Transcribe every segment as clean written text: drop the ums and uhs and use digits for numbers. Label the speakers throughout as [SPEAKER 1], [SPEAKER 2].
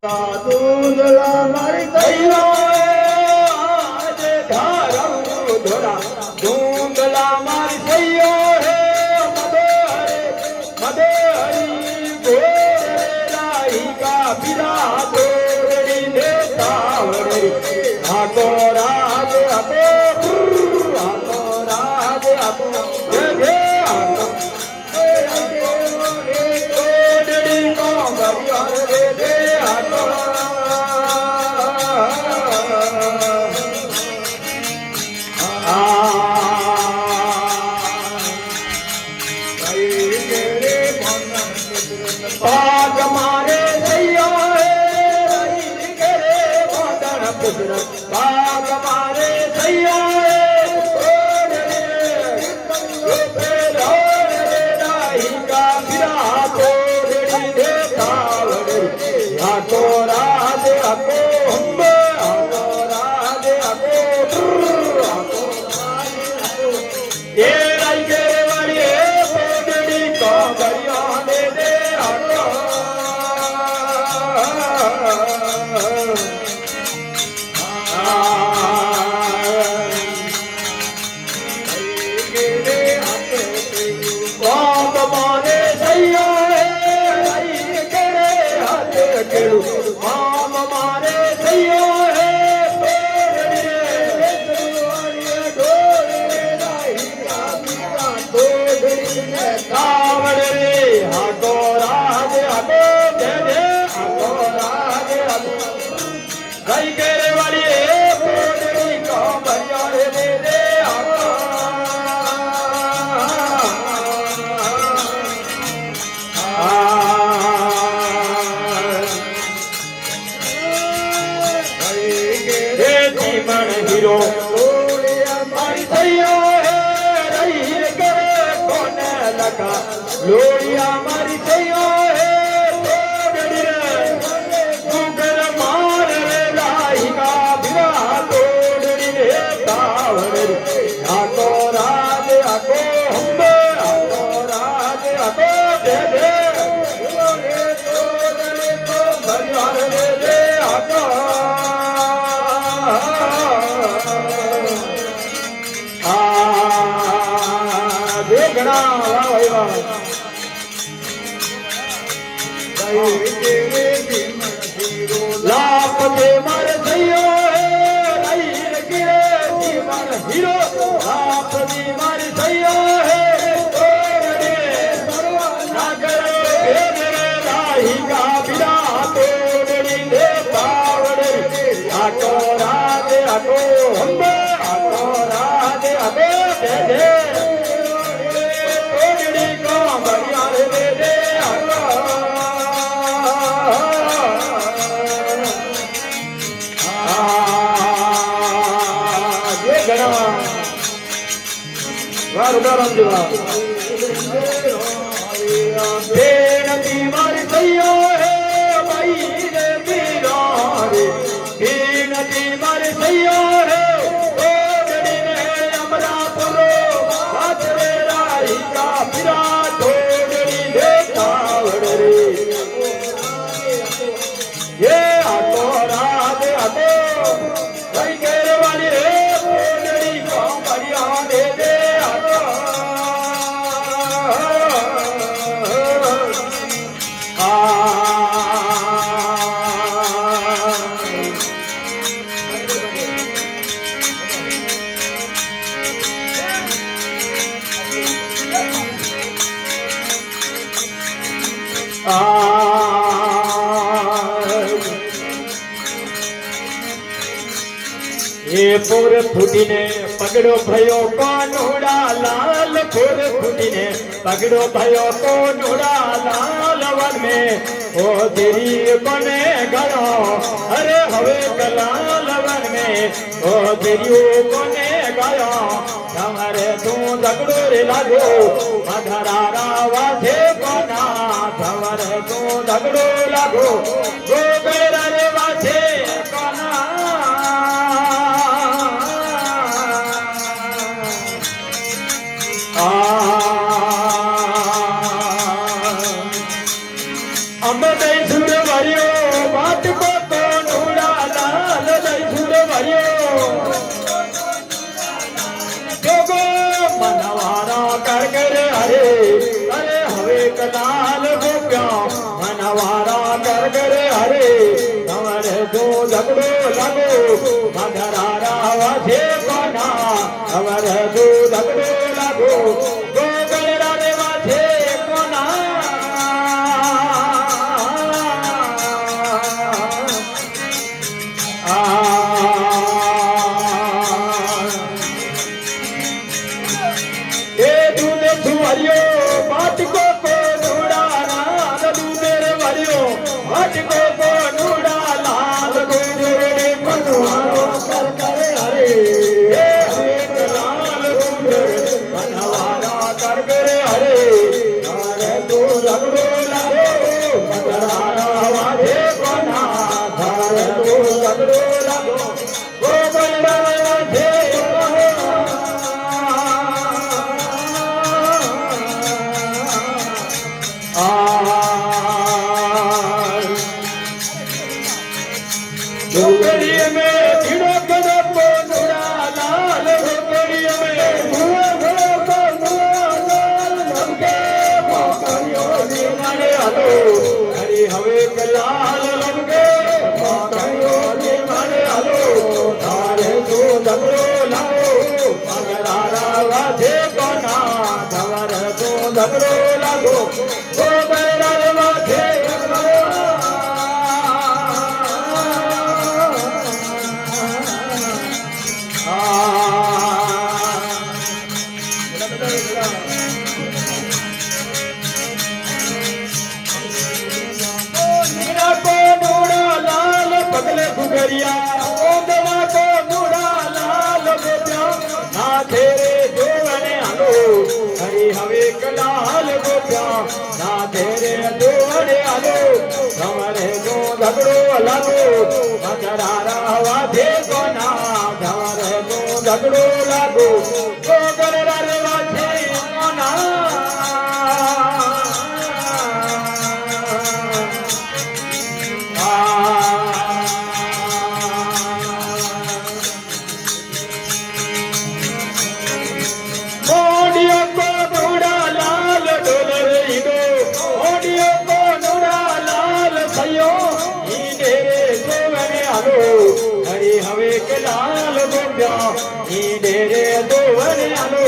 [SPEAKER 1] ધૂંધળા મારી થયો આજે ધારમ ધોરા ધૂંધળા મારી થયો હે મદે હરી ગોરે રાઈ કા પીરા તોડી ને તાવડે આકો રાજ આકો રાજ આકો જય આકો તોડી કો ગરિયા રે દે આકો पाग मारे सैया रही करे बादन पुत्र पाग मारे सैया आको राज आको हम्बे आको राज आको ये राई के वाली पोगड़ी को गरिया दे दे हीरो मारी सैया है रही करे कोने लगा लोरिया मारी सैया है तोड़ मार रे लाई का बिना तोड़नी रे कावड़ आको राज आको हम्बे आको राज आको दे दे तोड़ने को भरियार रे दे आको लाप के मर सैयो है हीरो लाप की मर सैयो है नागर राही का बिना तोड़नी दे पावड़े आको राज आको हम्बे आको राज आको दे दे तोड़नी को बढ़िया दे दे उदाहरण दिवा बेनती मारी सैया है भाई रे पीरा रे बेनती मारी सैया है तोड़नी ने अमरा पुरो हाथ रे राई का पीरा तोड़नी दे कावड़ रे ये आको राज आको भाई केरे वाली रे तोड़नी को बढ़िया दे दे ये पूर फूटीने पगड़ो भयो कोनोड़ा लाल पूर फूटीने पगड़ो भयो कोनोड़ा लाल वन में ओ तेरी बने गयो अरे हवे कलाल वन में ओ तेरी बने गयो हमारे तू दगड़ो रे लागो मधरारा वाथे कोना हमारे तू दगड़ो लागो गोबेरा रे वाथे कोना अम्बे सुर वरियो बात कर करे हरे हमारे दो झगड़ो लगो मधरारा वाजे कोना हमारे दो झगड़ो लगो दो गलरा रे वाजे कोना ए दूध छुआरियो बाटको को ढूंढाना दूध रे वरियो बाटको को ढूंढा लाल गुजरे मनवारो कर करे हरे एक लाल गुजरे मनवारा कर करे हरे हरे दो झगड़ो लगो मधरारा वाजे कोना हरे दो झगड़ो लगो वो बलरा वाजे डोगरी में भिड़ो कदो को नुरा लाल डोगरी में भुआ भुआ को नुरा लाल लमके मोकरियो नी माने हलो हरी हवे के लाल लमके मोकरियो नी माने हलो धारे तो झगड़ो लागो मगरारा वाजे कोना धवर तो झगड़ो लागो ओ बैरार वाजे गुगरिया ओदना को मुड़ा लाल गोप्या ना तेरे जोवने आलो हरी हवे कलाल गोप्या ना तेरे जोवने आलो हमारे जो झगड़ो लागो मधरारा वाजे कोना हमारे जो झगड़ो लागो तो गलरा रे वाजे कोना हरी हवे के लाल गोप्या नी डेरे दो वने आलो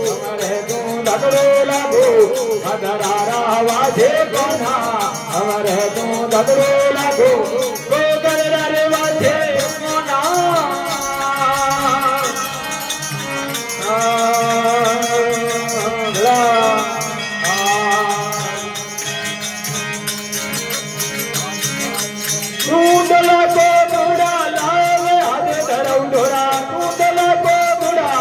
[SPEAKER 1] हमारे दो झगड़ो लागो मधरारा वाजे कोना हमारे दो झगड़ो लागो दो गलरा रे वाजे कोना ढूंढला को ढूंढा लाल आधे धरऊ ढोरा ढूंढला को ढूंढा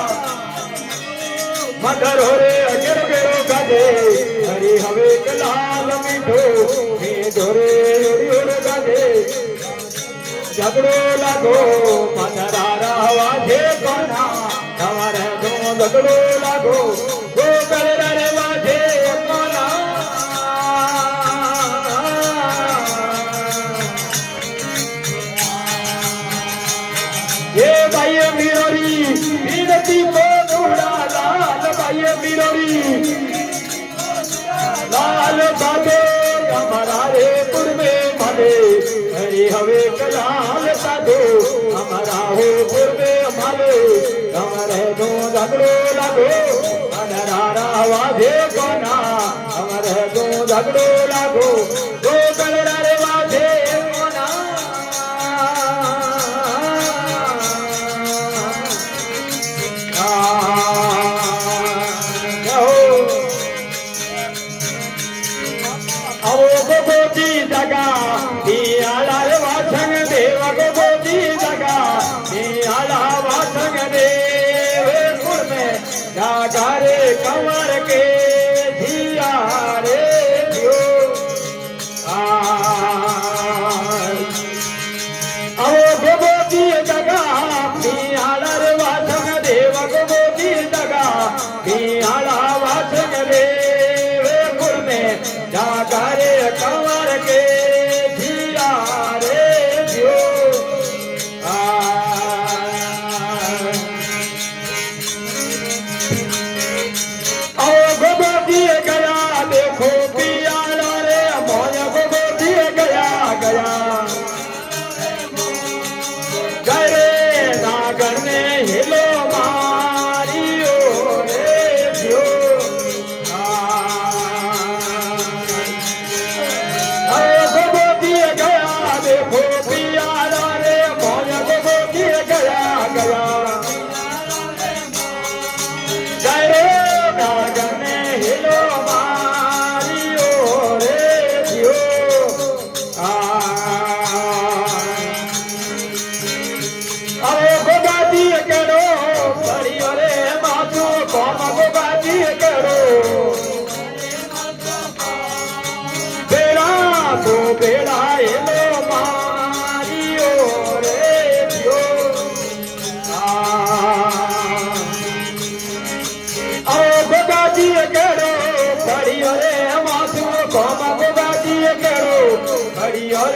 [SPEAKER 1] मधर हो रे अगर गेरो गादे हरी हवे के लाल मीठो मी ढोरे ओरी ओर गादे झगड़ो लागो मधरारा वाजे कोना हमारे दो झगड़ो लागो दो गलरा रे वाजे कोना ये भाई मिरोरी बीनती को ढूंढा लाल भाई मिरोरी लाल बाबे हमारा रे पुर में मले हरी हवे कलाल साधो हमारा हो पुर में मले हमारे दो झगड़ो लागो मधरारा वाजे कोना हमारे दो झगड़ो लागो दो गलरा रे वाजे कोना आवो गोगोजी जगा दियाला वासंग देव गोगोजी जगा दियाला वासंग देव कुर में जागा रे कंवर के धिया रे धियो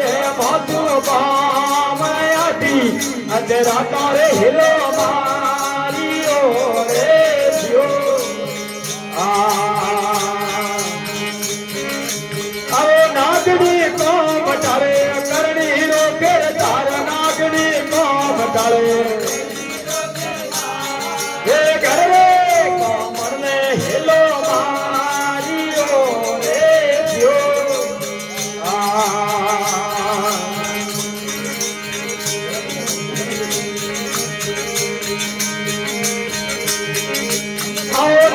[SPEAKER 1] रे मातू बामयाटी अंधेरा तारे हिलो मारियो रे जियो अरे नागनी को बटारे करनी रो फिर तार नागनी को बटारे ये घर रे कमर में हिलो मारियो रे जियो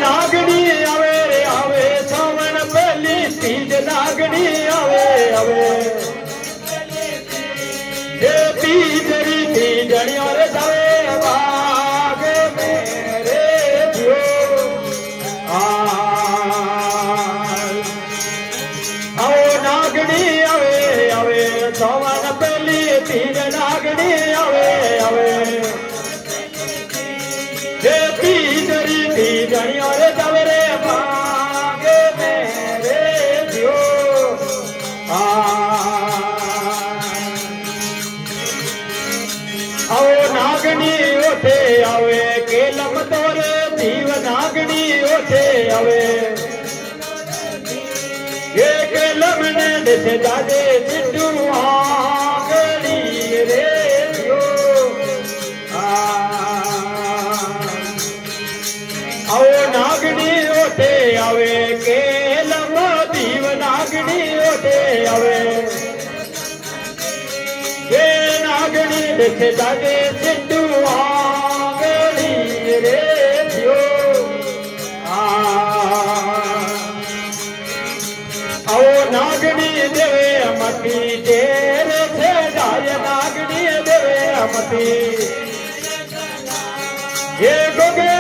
[SPEAKER 1] नागनी आवे रे आवे सावन पहली तीज नागनी आवे आवे ये तीजरी तीजड़ियों रे जावे बाग मेरे जियो आओ नागनी आवे आवे सावन पहली तीज नागनी आवे आवे ये तीजरी तीजड़ियों रे जावे रे बाग मेरे जियो आओ नागनी ओठे आवे केलम तोरे जीव नागनी ओठे आवे ये केलम ने दिसे जादे चिट्टू आगली रे जियो आओ नागनी ओठे आवे केलम जीव नागनी ओठे आवे ये नागनी दिखे जागे चिट्टू आगली रे जियो आओ नागनी देवे मती तेरे से जाय नागनी देवे मती ये गोगे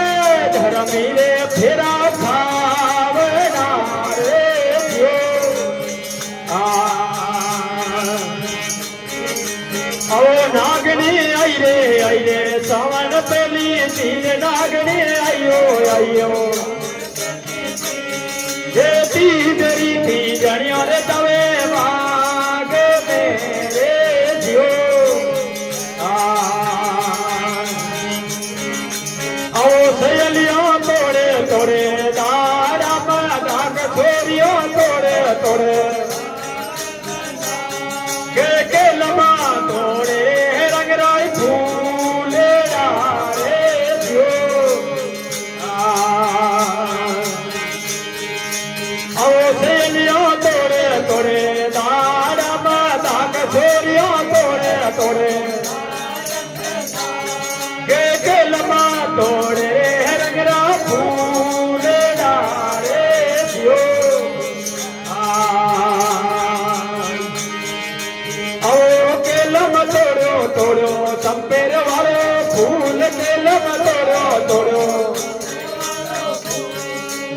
[SPEAKER 1] धर्मी रे फेरा भावना रे जियो आओ नागनी आई रे सावन पहली तीन नागनी आइयो आइयो ये तीजरी तीजड़ियों रे तवे बाग मेरे जियो आओ सहेलियों तोड़े तोड़े दारा दाग छोरियों तोड़े तोड़े के लमा तोड़े रंगराई फूले डारे जियो आओ सहेलियों तोड़े तोड़े दारा दाग छोरियों तोड़े तोड़े के लमा तोड़े रंगरा फूले डारे जियो तोड़ो तोड़ो संपेर वाले फूल केलम तोड़ो तोड़ो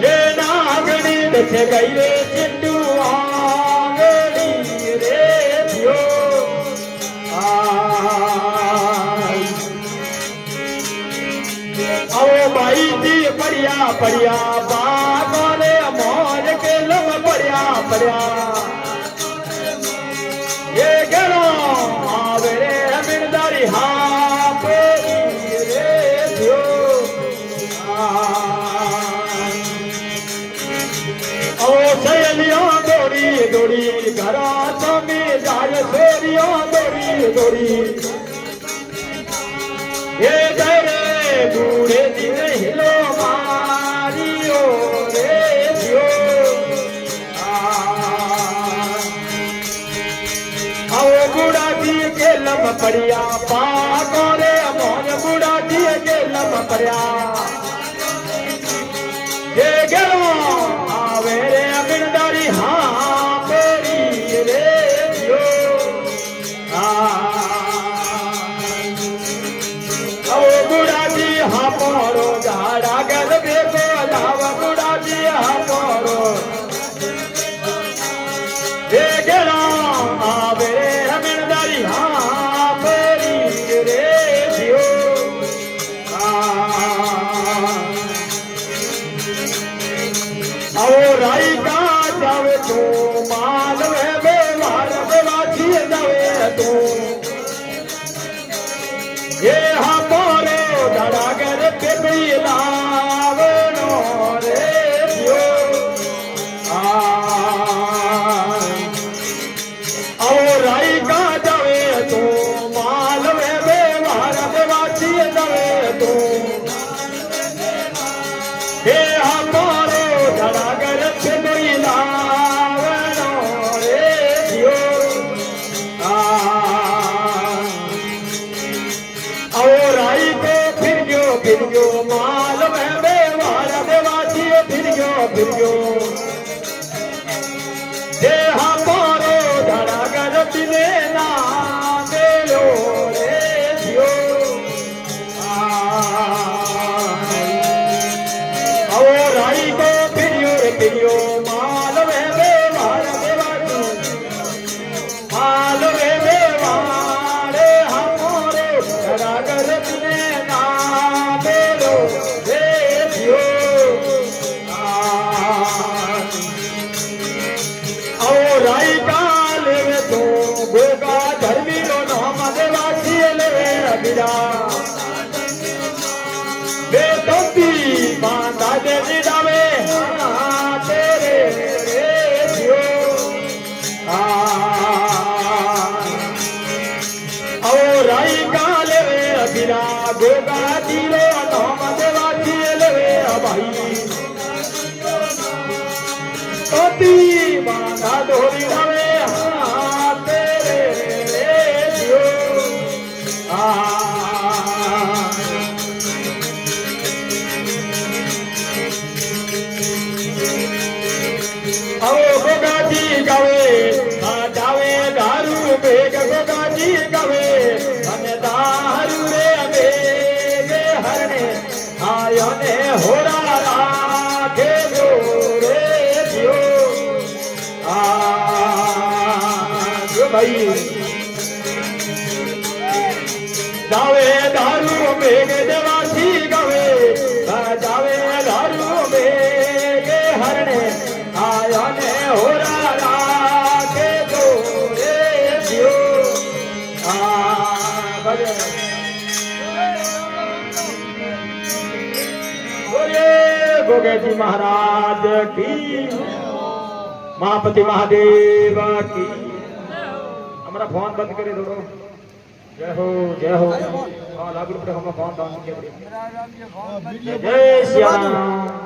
[SPEAKER 1] ये नागनी दिखे गई रे चिट्टू आगली रे जियो आओ भाई जी पड़िया पड़िया बागों ने मौज केलम पड़िया पड़िया ये गलो आवे रे मिर्दारी हाँ पेरी रे जियो ओ सहेलियों दौड़ी दौड़ी घरा तो में जाए छोरियों दौड़ी दौड़ी ये गरे बूढ़े दिन हिलो मारियो रे जियो बुढ़ा जी के लम पड़िया पाको रे मोन बुढ़ा जी के लम पड़िया ये गेलो आवे रे बिरदारी हाँ पेरी रे जियो ओ बुढ़ा जी हाँ पोरो झाड़ा गल बेको लाव बुढ़ा जी हाँ पोरो ये गेलो आवे रे बिरदारी हाँ पेरी रे जियो आओ राई का जावे तो मालवे व्यवहार बेवाची फिर गयो माल में बेवार देवासी फिर गयो देहा पारो धड़ा कर दिले ना देलो रे दियो और आई को फिर माल में बेवार देवासी माल में बेवारे हमारे धड़ा कर दिले ना देलो रे दियो और आई काल में तो गोगा धर्मी लो नाम देवासी ले अबिरा बे तोती बांधा दे निदावे तेरे रे दियो और आई काल में अबिरा गोगा दिलो नाम देवासी ले भाई तोती बांधा डोरी डावे तेरे रे दियो आओ गोगाजी गावे जावे दारू बेग गोगाजी गावे અને દારૂ રે બેગે હરને આયો ને હોરા રાખે જો રે દિયો જો ભાઈ જાવે દારૂ બેગે દેવાસી ગાવે જાવે દારૂ બેગે હરણે આયો ને હોરા રાખે જો રે દિયો बोले गोगेजी महाराज की महापति महादेव की हमारा फोन बंद करे दो जय हो जय हो हाँ लागू हम फोन डाउन किया जय श्री राम।